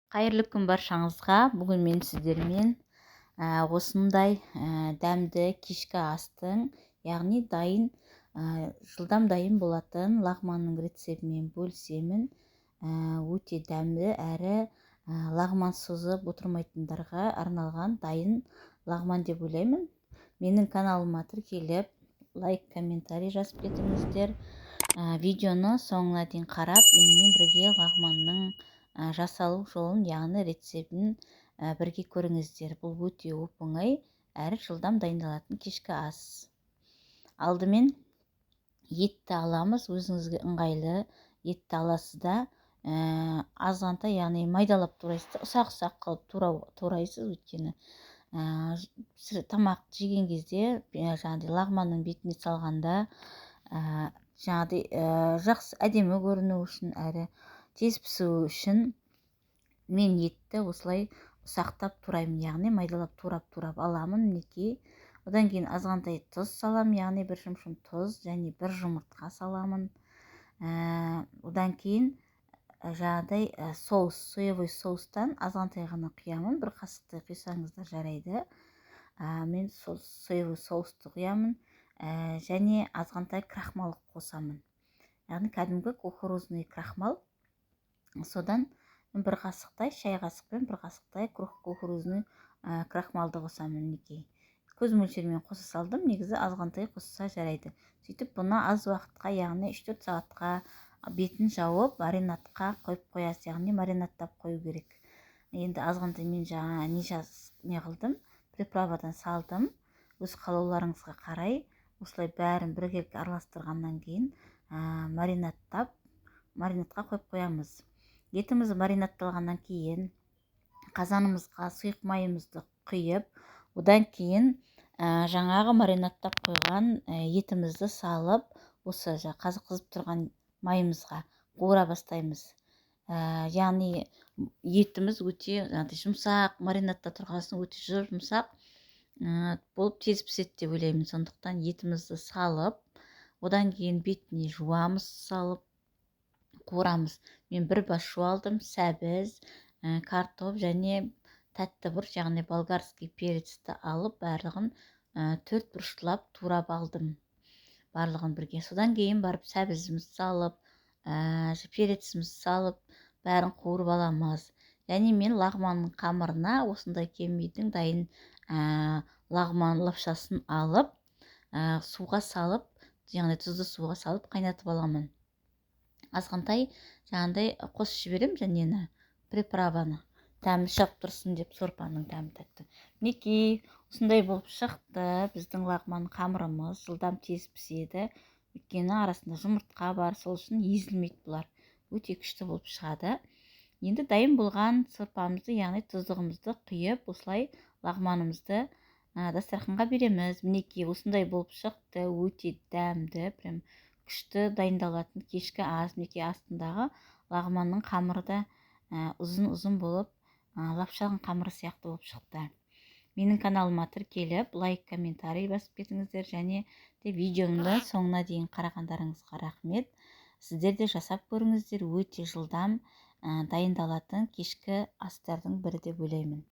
Қайырлы күн баршаңызға. Бүгін мен сіздермен осындай дәмді кешкі астың, яғни жылдам дайын болатын лағманның рецептімен бөлісемін. Өте дәмді әрі лағман созып отырмайтындарға арналған дайын лағман деп ойлаймын. Менің каналыма тіркеліп, лайк, комментарий жазып кетіңіздер. Видеоны соңына дейін қарап, менімен бірге лағманның жасалу жолын, яғни рецептін бірге көріңіздер. Бұл өте оп-оңай әрі жылдам дайындалатын кешкі ас. Алдымен етті аламыз. Өзіңізге ыңғайлы етті аласыз да азғантай, яғни майдалап турайсыз, ұсақ-ұсақ қылып турайсыз. Өйткені тамақ жеген кезде лағманның бетіне салғанда жақсы әдемі көріну үшін әрі тез пісуі үшін мен етті осылай ұсақтап тураймын, яғни майдалап турап аламын. Мінекей. Одан кейін азғантай тұз салам, яғни бір шымшым тұз және бір жұмыртқа саламын. Одан кейін соевый соустан азғантай ғана құямын. Бір қасықтай құйсаңыздар жарайды. Мен соевый соусты құямын және азғантай крахмал қосамын. Яғни кәдімгі кукурузный крахмал. Содан бір қасықтай, шай қасықпен бір қасықтай кукурузный крахмалды қосамын. Мінекей. Көз мөлшермен қоса салдым. Негізі азғантай қосса жарайды. Сөйтіп бұны аз уақытқа, яғни 3-4 сағатқа бетін жауып маринадқа қойып қоясыз, яғни маринадтап қою керек. Енді азғантай мен не қылдым, приправадан салдым. Өз қалауларыңызға қарай осылай бәрін бірігіп араластырғаннан кейін маринадқа қойып қоямыз. Етіміз маринадталғаннан кейін қазанымызға сұйық майымызды құйып, одан кейін жаңағы маринадтап қойған етімізді салып, осы қазып тұрған майымызға қуыра бастаймыз. Яғни етіміз өте жұмсақ, маринадта тұрғасын өте жұмсақ болып тез піседі деп ойлаймын. Сондықтан етімізді салып, одан кейін бетіне жуамыз, салып қуырамыз. Мен бір бас жуалдым, сәбіз, картоп және тәтті бұрыш, яғни болгарский перецті алып, барлығын 4 бұрыштылап турап алдым. Барлығын бірге. Содан кейін барып сәбізімізді салып, перецімізді салып, бәрін қуырып аламыз. Және мен лағманның қамырына осындай кеммидің дайын лағман лапшасын алып, суға салып, яғни тұзды суға салып қайнатып аламын. Азғантай жаңағыдай қосып жіберем, және приправаны тәмі шығып тұрсын деп, сорпаның тәмі тәтті. Мінекей, осындай болып шықты. Біздің лағман қамырымыз жылдам тез піседі. Өйткені арасында жұмыртқа бар, сол үшін езілмейді бұлар. Өте күшті болып шығады. Енді дайын болған сорпамызды, яғни тұздығымызды құйып, осылай лағманымызды дастарханға береміз. Мінекей, осындай болып шықты. Өте дәмді, прям күшті дайындалатын кешкі ас. Мінекей, астындағы лағманның қамыры да ұзын-ұзын болып, лапшаның қамыры сияқты болып шықты. Менің каналыма тіркеліп, лайк, комментарий басып кетіңіздер, және де видеомды соңына дейін қарағандарыңызға рахмет. Сіздер де жасап көріңіздер. Өте жылдам дайындалатын кешкі астардың бірі деп ойлаймын.